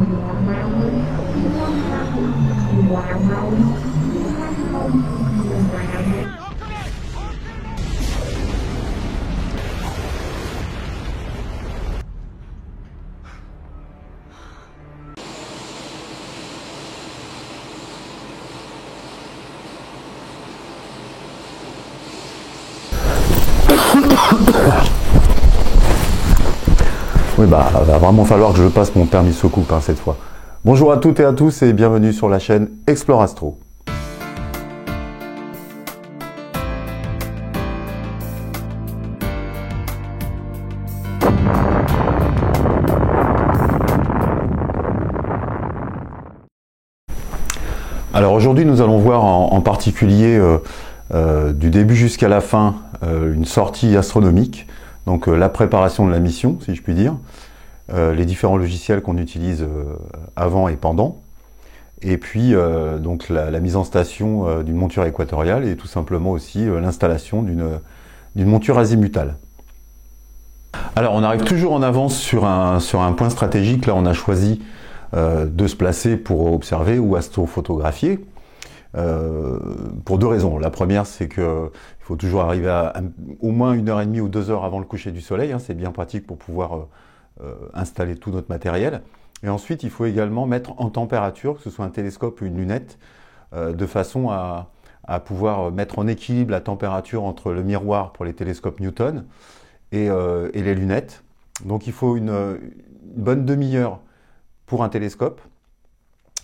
Oui, va vraiment falloir que je passe mon permis soucoupe cette fois. Bonjour à toutes et à tous et bienvenue sur la chaîne Explore Astro. Alors aujourd'hui nous allons voir en particulier du début jusqu'à la fin une sortie astronomique, donc la préparation de la mission si je puis dire, les différents logiciels qu'on utilise avant et pendant, et puis donc la mise en station d'une monture équatoriale et tout simplement aussi l'installation d'une monture azimutale. Alors on arrive toujours en avance sur un point stratégique. Là on a choisi de se placer pour observer ou astrophotographier pour deux raisons. La première, c'est qu'il faut toujours arriver à au moins 1h30 ou 2 heures avant le coucher du soleil, c'est bien pratique pour pouvoir installer tout notre matériel. Et ensuite, il faut également mettre en température, que ce soit un télescope ou une lunette, de façon à pouvoir mettre en équilibre la température entre le miroir pour les télescopes Newton et les lunettes. Donc il faut une bonne demi-heure pour un télescope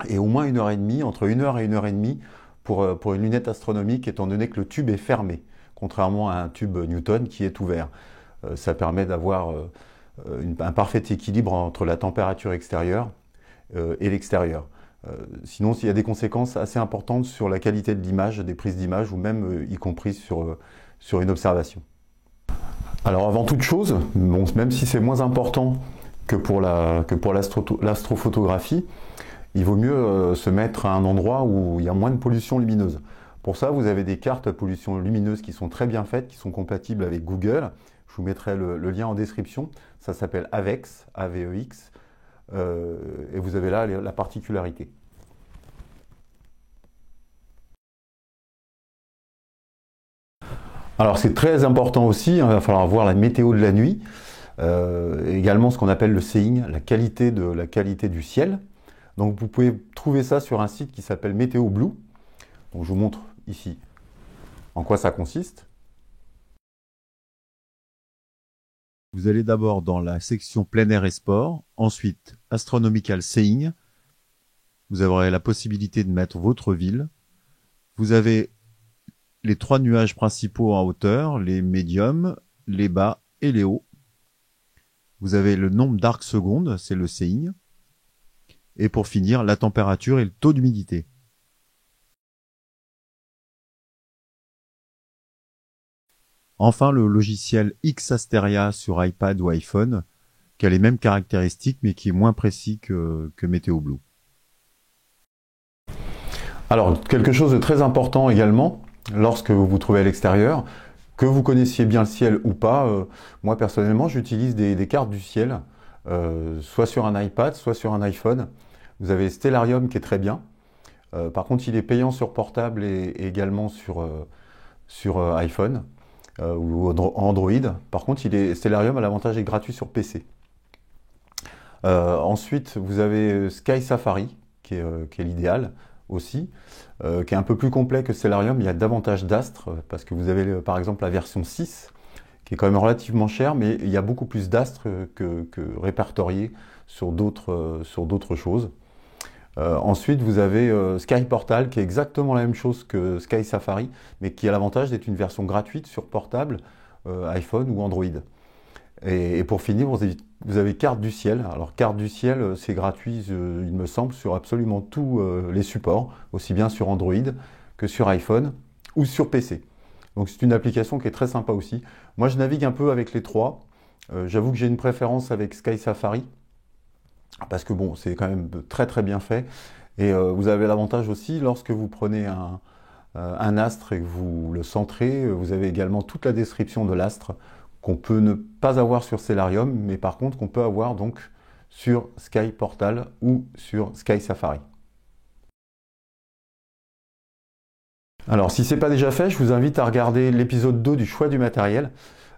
et au moins 1h30, entre 1h et 1h30 pour une lunette astronomique, étant donné que le tube est fermé, contrairement à un tube Newton qui est ouvert. Ça permet d'avoir un parfait équilibre entre la température extérieure et l'extérieur. Sinon, il y a des conséquences assez importantes sur la qualité de l'image, des prises d'image, ou même y compris sur une observation. Alors avant toute chose, bon, même si c'est moins important que pour l'astrophotographie, il vaut mieux se mettre à un endroit où il y a moins de pollution lumineuse. Pour ça, vous avez des cartes à pollution lumineuse qui sont très bien faites, qui sont compatibles avec Google. Je vous mettrai le lien en description. Ça s'appelle AVEX, A-V-E-X, et vous avez là la particularité. Alors c'est très important aussi, il va falloir voir la météo de la nuit, également ce qu'on appelle le seeing, la qualité du ciel. Donc vous pouvez trouver ça sur un site qui s'appelle Météo Blue. Donc je vous montre ici en quoi ça consiste. Vous allez d'abord dans la section plein air et sport, ensuite Astronomical Seeing. Vous aurez la possibilité de mettre votre ville. Vous avez les 3 nuages principaux en hauteur, les médiums, les bas et les hauts. Vous avez le nombre d'arcs secondes, c'est le seeing. Et pour finir, la température et le taux d'humidité. Enfin, le logiciel X-Asteria sur iPad ou iPhone, qui a les mêmes caractéristiques mais qui est moins précis que Météo Blue. Alors, quelque chose de très important également, lorsque vous vous trouvez à l'extérieur, que vous connaissiez bien le ciel ou pas, moi personnellement j'utilise des cartes du ciel, soit sur un iPad, soit sur un iPhone. Vous avez Stellarium qui est très bien. Par contre, il est payant sur portable et également sur iPhone ou Android. Par contre, Stellarium a l'avantage est gratuit sur PC. Ensuite, vous avez Sky Safari qui est l'idéal aussi, qui est un peu plus complet que Stellarium. Il y a davantage d'astres parce que vous avez par exemple la version 6 qui est quand même relativement chère, mais il y a beaucoup plus d'astres que répertoriés sur d'autres choses. Ensuite, vous avez Sky Portal qui est exactement la même chose que Sky Safari, mais qui a l'avantage d'être une version gratuite sur portable, iPhone ou Android. Et pour finir, vous avez Carte du ciel. Alors Carte du ciel, c'est gratuit, il me semble, sur absolument tous les supports, aussi bien sur Android que sur iPhone ou sur PC. Donc c'est une application qui est très sympa aussi. Moi, je navigue un peu avec les trois. J'avoue que j'ai une préférence avec Sky Safari, parce que bon, c'est quand même très très bien fait. Et vous avez l'avantage aussi, lorsque vous prenez un astre et que vous le centrez, vous avez également toute la description de l'astre qu'on peut ne pas avoir sur Stellarium, mais par contre qu'on peut avoir donc sur Sky Portal ou sur Sky Safari. Alors si ce n'est pas déjà fait, je vous invite à regarder l'épisode 2 du choix du matériel.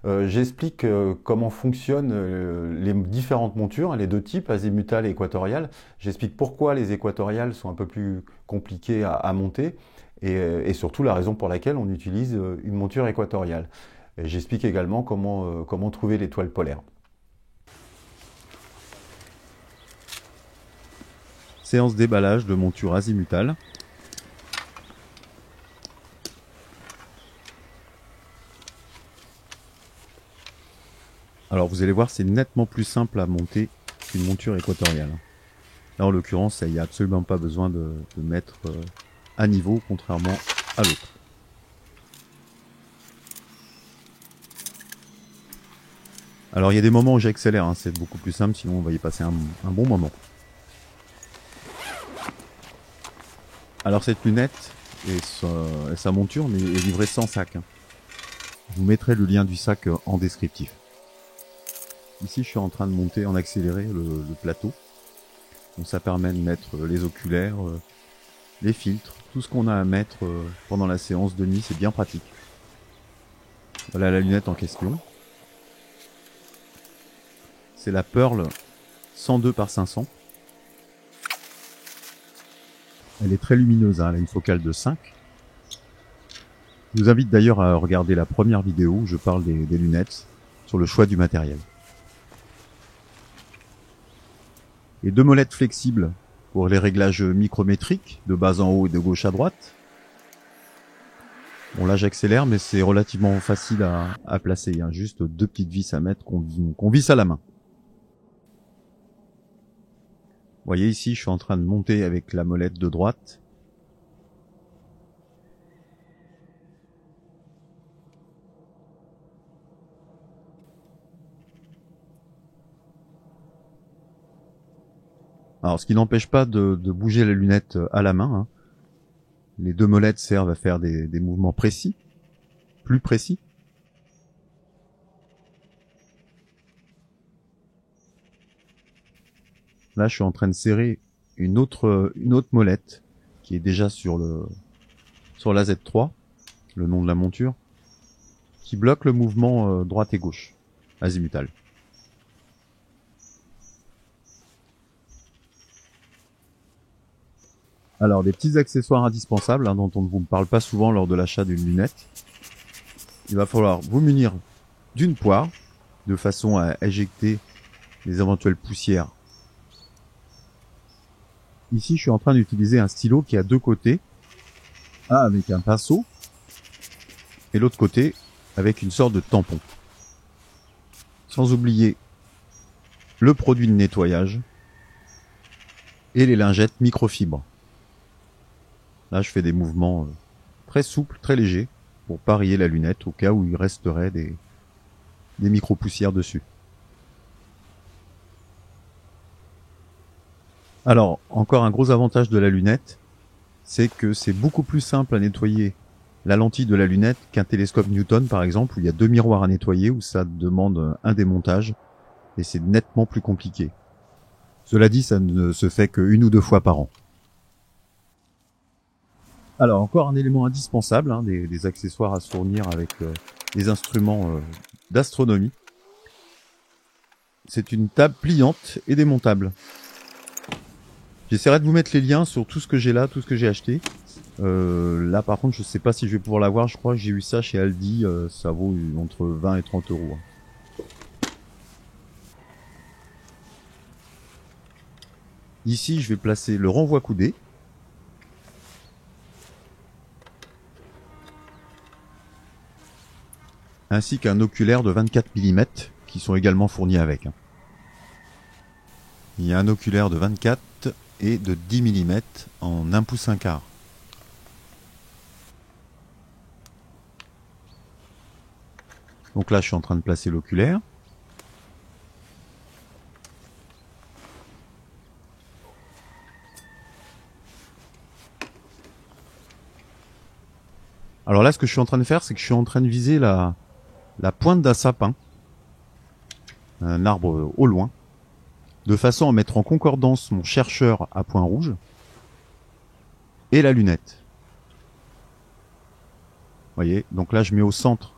J'explique comment fonctionnent les différentes montures, les deux types, azimutale et équatoriale. J'explique pourquoi les équatoriales sont un peu plus compliquées à monter et surtout la raison pour laquelle on utilise une monture équatoriale. J'explique également comment trouver l'étoile polaire. Séance déballage de monture azimutale. Alors vous allez voir, c'est nettement plus simple à monter qu'une monture équatoriale. Là en l'occurrence, il n'y a absolument pas besoin de mettre à niveau, contrairement à l'autre. Alors il y a des moments où j'accélère, hein, c'est beaucoup plus simple, sinon on va y passer un bon moment. Alors cette lunette et sa monture est livrée sans sac. Hein. Je vous mettrai le lien du sac en descriptif. Ici je suis en train de monter en accéléré le plateau. Donc ça permet de mettre les oculaires, les filtres, tout ce qu'on a à mettre pendant la séance de nuit, c'est bien pratique. Voilà la lunette en question. C'est la Pearl 102 par 500. Elle est très lumineuse, hein, elle a une focale de 5. Je vous invite d'ailleurs à regarder la première vidéo où je parle des lunettes sur le choix du matériel. Et deux molettes flexibles pour les réglages micrométriques de bas en haut et de gauche à droite. Bon là j'accélère mais c'est relativement facile à placer, il y a juste deux petites vis à mettre qu'on visse à la main. Vous voyez ici je suis en train de monter avec la molette de droite. Alors ce qui n'empêche pas de bouger la lunette à la main. Hein. Les deux molettes servent à faire des mouvements précis, plus précis. Là je suis en train de serrer une autre molette qui est déjà sur la Z3, le nom de la monture, qui bloque le mouvement droite et gauche, azimutal. Alors, des petits accessoires indispensables hein, dont on ne vous parle pas souvent lors de l'achat d'une lunette. Il va falloir vous munir d'une poire de façon à éjecter les éventuelles poussières. Ici, je suis en train d'utiliser un stylo qui a deux côtés, un avec un pinceau et l'autre côté avec une sorte de tampon. Sans oublier le produit de nettoyage et les lingettes microfibres. Là, je fais des mouvements très souples, très légers, pour parier la lunette au cas où il resterait des micro-poussières dessus. Alors, encore un gros avantage de la lunette, c'est que c'est beaucoup plus simple à nettoyer la lentille de la lunette qu'un télescope Newton, par exemple, où il y a deux miroirs à nettoyer, où ça demande un démontage, et c'est nettement plus compliqué. Cela dit, ça ne se fait qu'une ou deux fois par an. Alors encore un élément indispensable, hein, des accessoires à se fournir avec les instruments d'astronomie. C'est une table pliante et démontable. J'essaierai de vous mettre les liens sur tout ce que j'ai là, tout ce que j'ai acheté. Là par contre je sais pas si je vais pouvoir l'avoir, je crois que j'ai eu ça chez Aldi, ça vaut entre 20 et 30 euros. Ici je vais placer le renvoi coudé. Ainsi qu'un oculaire de 24 mm qui sont également fournis avec. Il y a un oculaire de 24 et de 10 mm en 1 pouce 1 quart. Donc là je suis en train de placer l'oculaire. Alors là ce que je suis en train de faire, c'est que je suis en train de viser la pointe d'un sapin, un arbre au loin, de façon à mettre en concordance mon chercheur à point rouge et la lunette. Vous voyez, donc là je mets au centre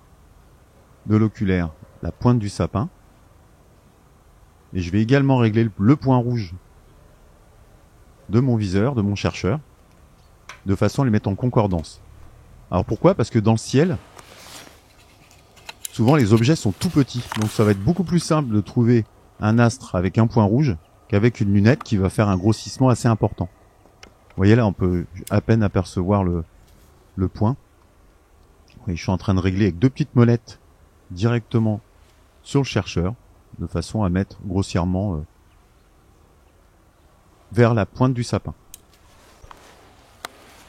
de l'oculaire la pointe du sapin. Et je vais également régler le point rouge de mon viseur, de mon chercheur, de façon à les mettre en concordance. Alors pourquoi? Parce que dans le ciel, souvent les objets sont tout petits. Donc ça va être beaucoup plus simple de trouver un astre avec un point rouge qu'avec une lunette qui va faire un grossissement assez important. Vous voyez là, on peut à peine apercevoir le point. Et je suis en train de régler avec deux petites molettes directement sur le chercheur, de façon à mettre grossièrement vers la pointe du sapin.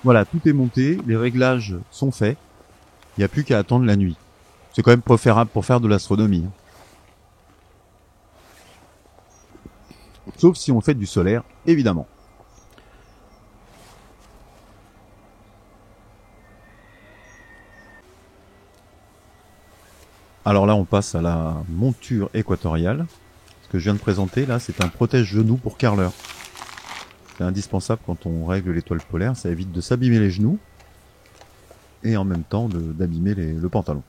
Voilà, tout est monté, les réglages sont faits, il n'y a plus qu'à attendre la nuit. C'est quand même préférable pour faire de l'astronomie. Sauf si on fait du solaire, évidemment. Alors là, on passe à la monture équatoriale. Ce que je viens de présenter, là, c'est un protège-genou pour carreleur. C'est indispensable quand on règle l'étoile polaire, ça évite de s'abîmer les genoux et en même temps d'abîmer le pantalon.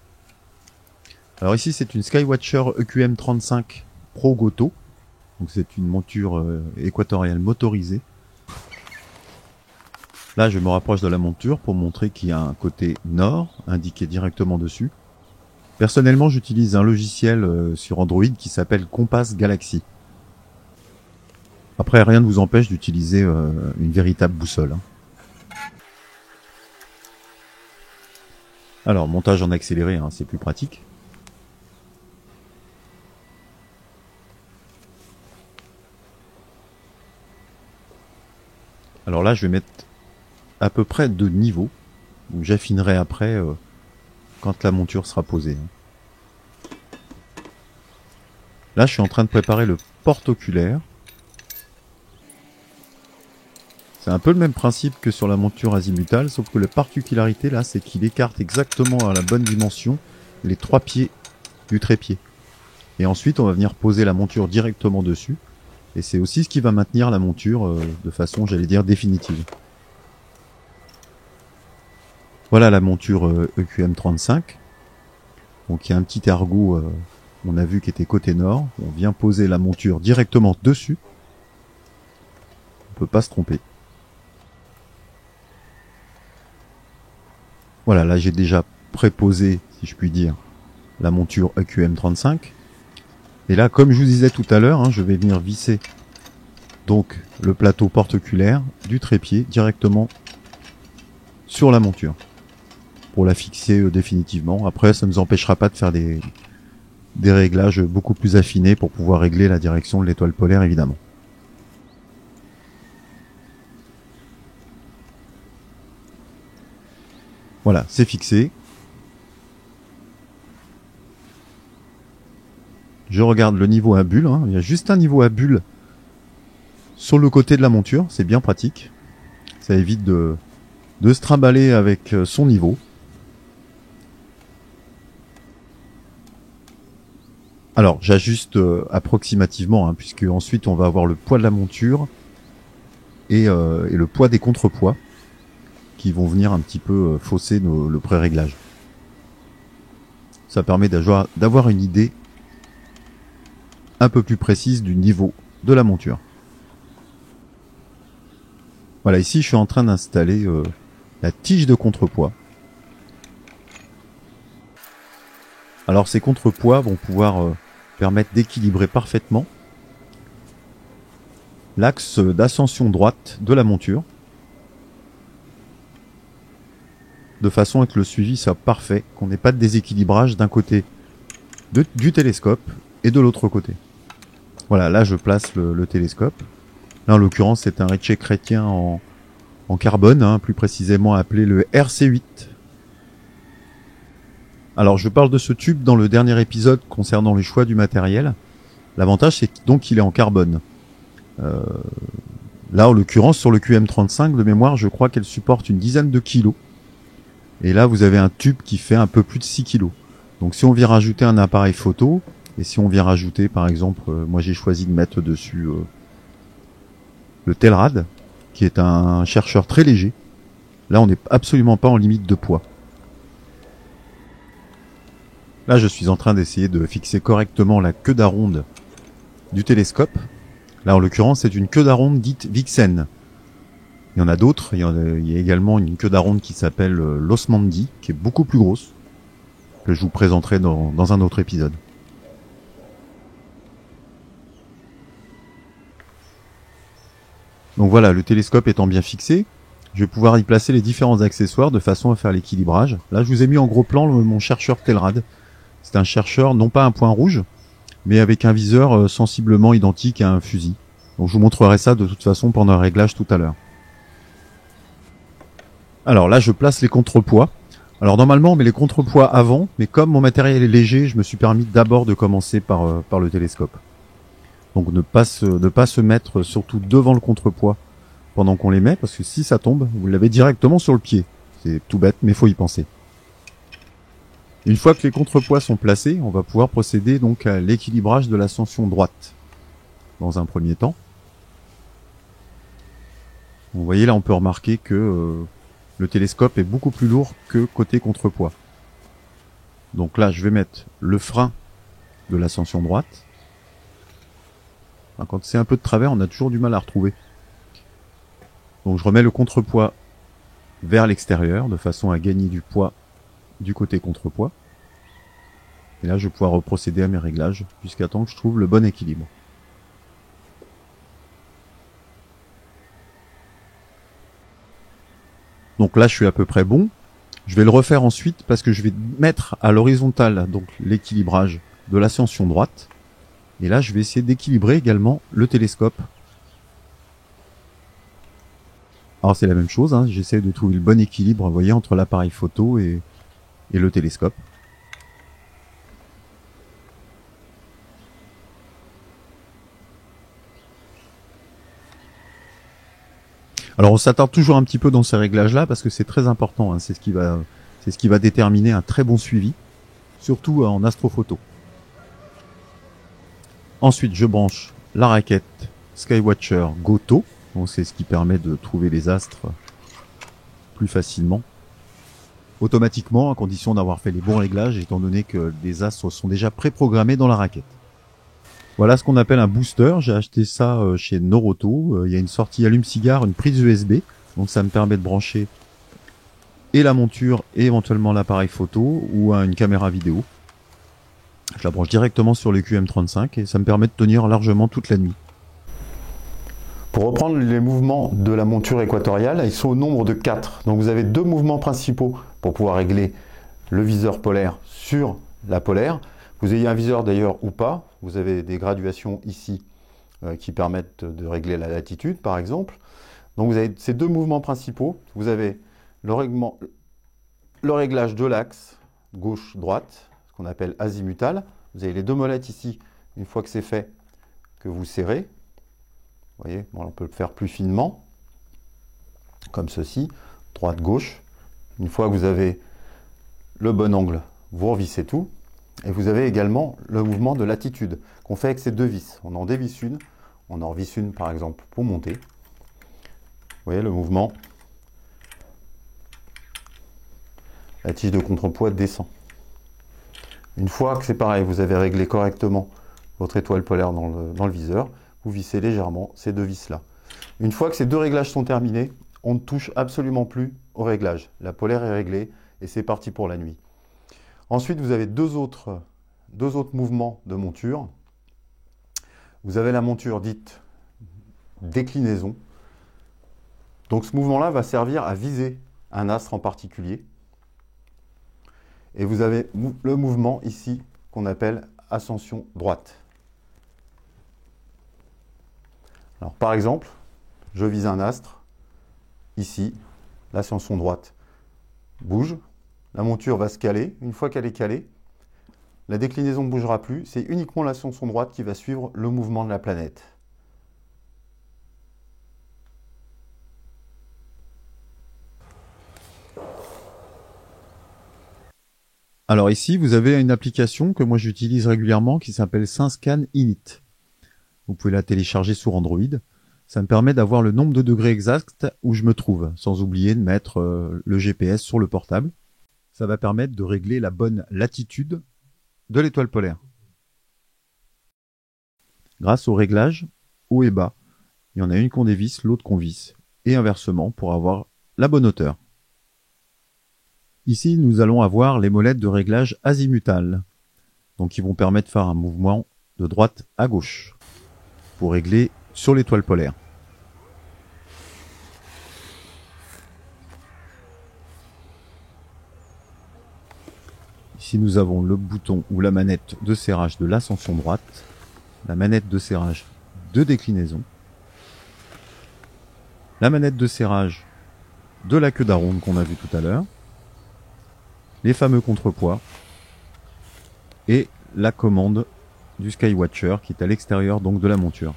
Alors ici, c'est une Skywatcher EQM35 Pro Goto. Donc c'est une monture équatoriale motorisée. Là, je me rapproche de la monture pour montrer qu'il y a un côté nord, indiqué directement dessus. Personnellement, j'utilise un logiciel sur Android qui s'appelle Compass Galaxy. Après, rien ne vous empêche d'utiliser une véritable boussole. Alors, montage en accéléré, c'est plus pratique. Alors là, je vais mettre à peu près 2 niveaux. J'affinerai après quand la monture sera posée. Là, je suis en train de préparer le porte-oculaire. C'est un peu le même principe que sur la monture azimutale, sauf que la particularité là, c'est qu'il écarte exactement à la bonne dimension les 3 pieds du trépied. Et ensuite, on va venir poser la monture directement dessus. Et c'est aussi ce qui va maintenir la monture de façon, j'allais dire, définitive. Voilà la monture EQM35. Donc il y a un petit ergot, on a vu qui était côté nord. On vient poser la monture directement dessus. On peut pas se tromper. Voilà, là j'ai déjà préposé, si je puis dire, la monture EQM35. Et là, comme je vous disais tout à l'heure, je vais venir visser donc le plateau porte-oculaire du trépied directement sur la monture pour la fixer définitivement. Après, ça ne nous empêchera pas de faire des réglages beaucoup plus affinés pour pouvoir régler la direction de l'étoile polaire, évidemment. Voilà, c'est fixé. Je regarde le niveau à bulle. Il y a juste un niveau à bulle sur le côté de la monture. C'est bien pratique. Ça évite de se trimballer avec son niveau. Alors, j'ajuste approximativement, puisque ensuite on va avoir le poids de la monture et le poids des contrepoids qui vont venir un petit peu fausser le pré-réglage. Ça permet d'avoir une idée un peu plus précise du niveau de la monture. Voilà, ici je suis en train d'installer la tige de contrepoids. Alors ces contrepoids vont pouvoir permettre d'équilibrer parfaitement l'axe d'ascension droite de la monture, de façon à que le suivi soit parfait, qu'on n'ait pas de déséquilibrage d'un côté du télescope et de l'autre côté. Voilà, là je place le télescope. Là en l'occurrence c'est un Ritchey Chrétien en carbone, plus précisément appelé le RC8. Alors je parle de ce tube dans le dernier épisode concernant les choix du matériel. L'avantage c'est donc qu'il est en carbone. Là en l'occurrence sur le QM35 de mémoire, je crois qu'elle supporte une dizaine de kilos. Et là vous avez un tube qui fait un peu plus de 6 kilos. Donc si on vient rajouter un appareil photo, Et si on vient rajouter, par exemple, moi j'ai choisi de mettre dessus le Telrad, qui est un chercheur très léger. Là, on n'est absolument pas en limite de poids. Là, je suis en train d'essayer de fixer correctement la queue d'aronde du télescope. Là, en l'occurrence, c'est une queue d'aronde dite Vixen. Il y en a d'autres. Il y a également une queue d'aronde qui s'appelle l'Osmandi, qui est beaucoup plus grosse, que je vous présenterai dans un autre épisode. Donc voilà, le télescope étant bien fixé, je vais pouvoir y placer les différents accessoires de façon à faire l'équilibrage. Là, je vous ai mis en gros plan mon chercheur Telrad. C'est un chercheur, non pas un point rouge, mais avec un viseur sensiblement identique à un fusil. Donc je vous montrerai ça de toute façon pendant le réglage tout à l'heure. Alors là, je place les contrepoids. Alors normalement, on met les contrepoids avant, mais comme mon matériel est léger, je me suis permis d'abord de commencer par le télescope. Donc ne pas se mettre surtout devant le contrepoids pendant qu'on les met, parce que si ça tombe, vous l'avez directement sur le pied. C'est tout bête, mais faut y penser. Une fois que les contrepoids sont placés, on va pouvoir procéder donc à l'équilibrage de l'ascension droite. Dans un premier temps. Vous voyez là, on peut remarquer que le télescope est beaucoup plus lourd que côté contrepoids. Donc là, je vais mettre le frein de l'ascension droite. Quand c'est un peu de travers, on a toujours du mal à retrouver. Donc je remets le contrepoids vers l'extérieur, de façon à gagner du poids du côté contrepoids. Et là, je vais pouvoir procéder à mes réglages, jusqu'à temps que je trouve le bon équilibre. Donc là, je suis à peu près bon. Je vais le refaire ensuite parce que je vais mettre à l'horizontale donc l'équilibrage de l'ascension droite. Et là, je vais essayer d'équilibrer également le télescope. Alors c'est la même chose, hein, j'essaie de trouver le bon équilibre, vous voyez, entre l'appareil photo et le télescope. Alors on s'attarde toujours un petit peu dans ces réglages-là parce que c'est très important, hein, c'est ce qui va déterminer un très bon suivi, surtout en astrophoto. Ensuite, je branche la raquette Skywatcher Goto, donc c'est ce qui permet de trouver les astres plus facilement, automatiquement, à condition d'avoir fait les bons réglages, étant donné que les astres sont déjà préprogrammés dans la raquette. Voilà ce qu'on appelle un booster. J'ai acheté ça chez Noroto. Il y a une sortie allume-cigare, une prise USB. Donc ça me permet de brancher et la monture et éventuellement l'appareil photo ou une caméra vidéo. Je la branche directement sur les QM35 et ça me permet de tenir largement toute la nuit. Pour reprendre les mouvements de la monture équatoriale, ils sont au nombre de 4. Donc vous avez 2 mouvements principaux pour pouvoir régler le viseur polaire sur la polaire. Vous ayez un viseur d'ailleurs ou pas, vous avez des graduations ici qui permettent de régler la latitude par exemple. Donc vous avez ces 2 mouvements principaux, vous avez le réglage de l'axe gauche-droite, ce qu'on appelle azimutal. Vous avez les 2 molettes ici, une fois que c'est fait, que vous serrez. Vous voyez, bon, on peut le faire plus finement, comme ceci, droite-gauche. Une fois que vous avez le bon angle, vous revissez tout. Et vous avez également le mouvement de latitude qu'on fait avec ces 2 vis. On en dévisse une, on en revisse une par exemple pour monter. Vous voyez le mouvement. La tige de contrepoids descend. Une fois que c'est pareil, vous avez réglé correctement votre étoile polaire dans le viseur, vous vissez légèrement ces 2 vis-là. Une fois que ces 2 réglages sont terminés, on ne touche absolument plus au réglage. La polaire est réglée et c'est parti pour la nuit. Ensuite, vous avez deux autres mouvements de monture. Vous avez la monture dite déclinaison. Donc ce mouvement-là va servir à viser un astre en particulier. Et vous avez le mouvement ici qu'on appelle ascension droite. Alors par exemple, je vise un astre. Ici, l'ascension droite bouge. La monture va se caler. Une fois qu'elle est calée, la déclinaison ne bougera plus. C'est uniquement l'ascension droite qui va suivre le mouvement de la planète. Alors ici, vous avez une application que moi j'utilise régulièrement qui s'appelle SyncScan Init. Vous pouvez la télécharger sur Android. Ça me permet d'avoir le nombre de degrés exacts où je me trouve, sans oublier de mettre le GPS sur le portable. Ça va permettre de régler la bonne latitude de l'étoile polaire. Grâce au réglage haut et bas, il y en a une qu'on dévisse, l'autre qu'on visse, et inversement pour avoir la bonne hauteur. Ici, nous allons avoir les molettes de réglage azimutales, donc qui vont permettre de faire un mouvement de droite à gauche pour régler sur l'étoile polaire. Ici, nous avons le bouton ou la manette de serrage de l'ascension droite, la manette de serrage de déclinaison, la manette de serrage de la queue d'aronde qu'on a vu tout à l'heure, les fameux contrepoids et la commande du Skywatcher qui est à l'extérieur donc de la monture.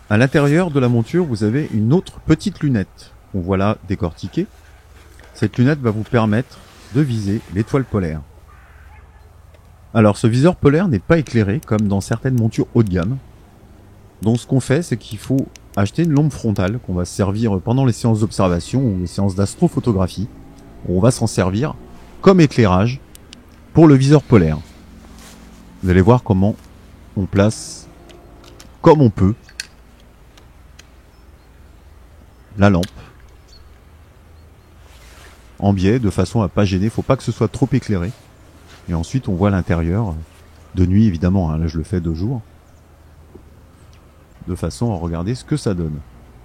À l'intérieur de la monture, vous avez une autre petite lunette qu'on voit là décortiquée. Cette lunette va vous permettre de viser l'étoile polaire. Alors ce viseur polaire n'est pas éclairé comme dans certaines montures haut de gamme. Donc ce qu'on fait, c'est qu'il faut acheter une lampe frontale qu'on va se servir pendant les séances d'observation ou les séances d'astrophotographie. On va s'en servir comme éclairage pour le viseur polaire. Vous allez voir comment on place comme on peut la lampe en biais de façon à pas gêner. Faut pas que ce soit trop éclairé. Et ensuite on voit l'intérieur de nuit évidemment. Là je le fais de jour. De façon à regarder ce que ça donne.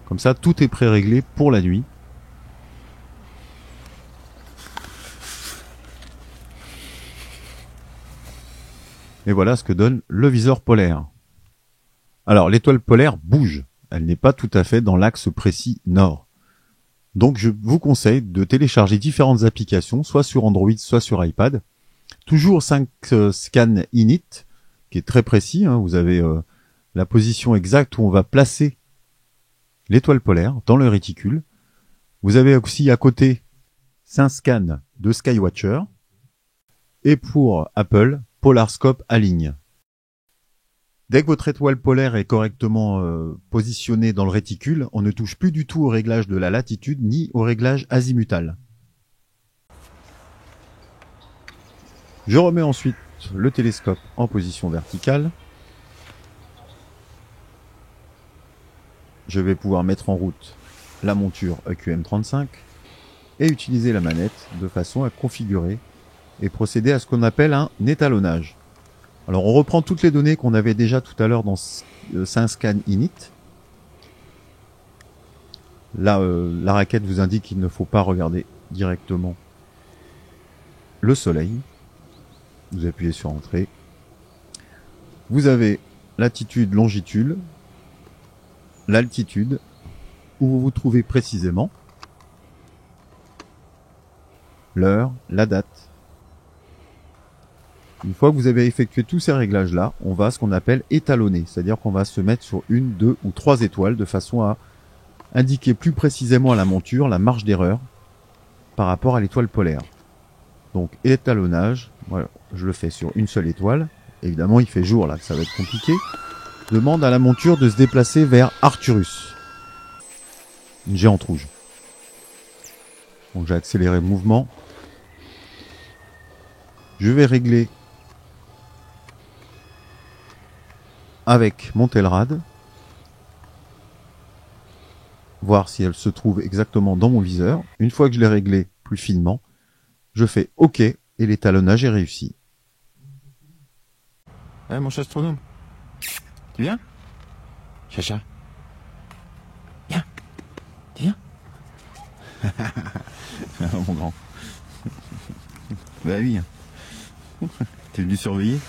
Comme ça, tout est pré-réglé pour la nuit. Et voilà ce que donne le viseur polaire. Alors, l'étoile polaire bouge. Elle n'est pas tout à fait dans l'axe précis nord. Donc, je vous conseille de télécharger différentes applications, soit sur Android, soit sur iPad. Toujours SyncScan Init, qui est très précis. Vous avez la position exacte où on va placer l'étoile polaire dans le réticule. Vous avez aussi à côté SyncScan de Skywatcher et pour Apple, PolarScope Aligne. Dès que votre étoile polaire est correctement positionnée dans le réticule, on ne touche plus du tout au réglage de la latitude ni au réglage azimutal. Je remets ensuite le télescope en position verticale. Je vais pouvoir mettre en route la monture EQM35 et utiliser la manette de façon à configurer et procéder à ce qu'on appelle un étalonnage. Alors on reprend toutes les données qu'on avait déjà tout à l'heure dans SyncScan Init. Là, la raquette vous indique qu'il ne faut pas regarder directement le soleil. Vous appuyez sur Entrée. Vous avez latitude, longitude, l'altitude, où vous vous trouvez précisément, l'heure, la date. Une fois que vous avez effectué tous ces réglages-là, on va ce qu'on appelle étalonner, c'est-à-dire qu'on va se mettre sur 1, 2 ou 3 étoiles de façon à indiquer plus précisément à la monture la marge d'erreur par rapport à l'étoile polaire. Donc étalonnage, voilà, je le fais sur une seule étoile. Évidemment, il fait jour là, ça va être compliqué. Demande à la monture de se déplacer vers Arcturus, une géante rouge. Donc j'ai accéléré le mouvement. Je vais régler avec mon Telrad, voir si elle se trouve exactement dans mon viseur. Une fois que je l'ai réglé plus finement, je fais OK et l'étalonnage est réussi. Mon chat astronome, tu viens? Chacha. Viens. Tu viens? Mon grand. Bah oui. T'es venu surveiller?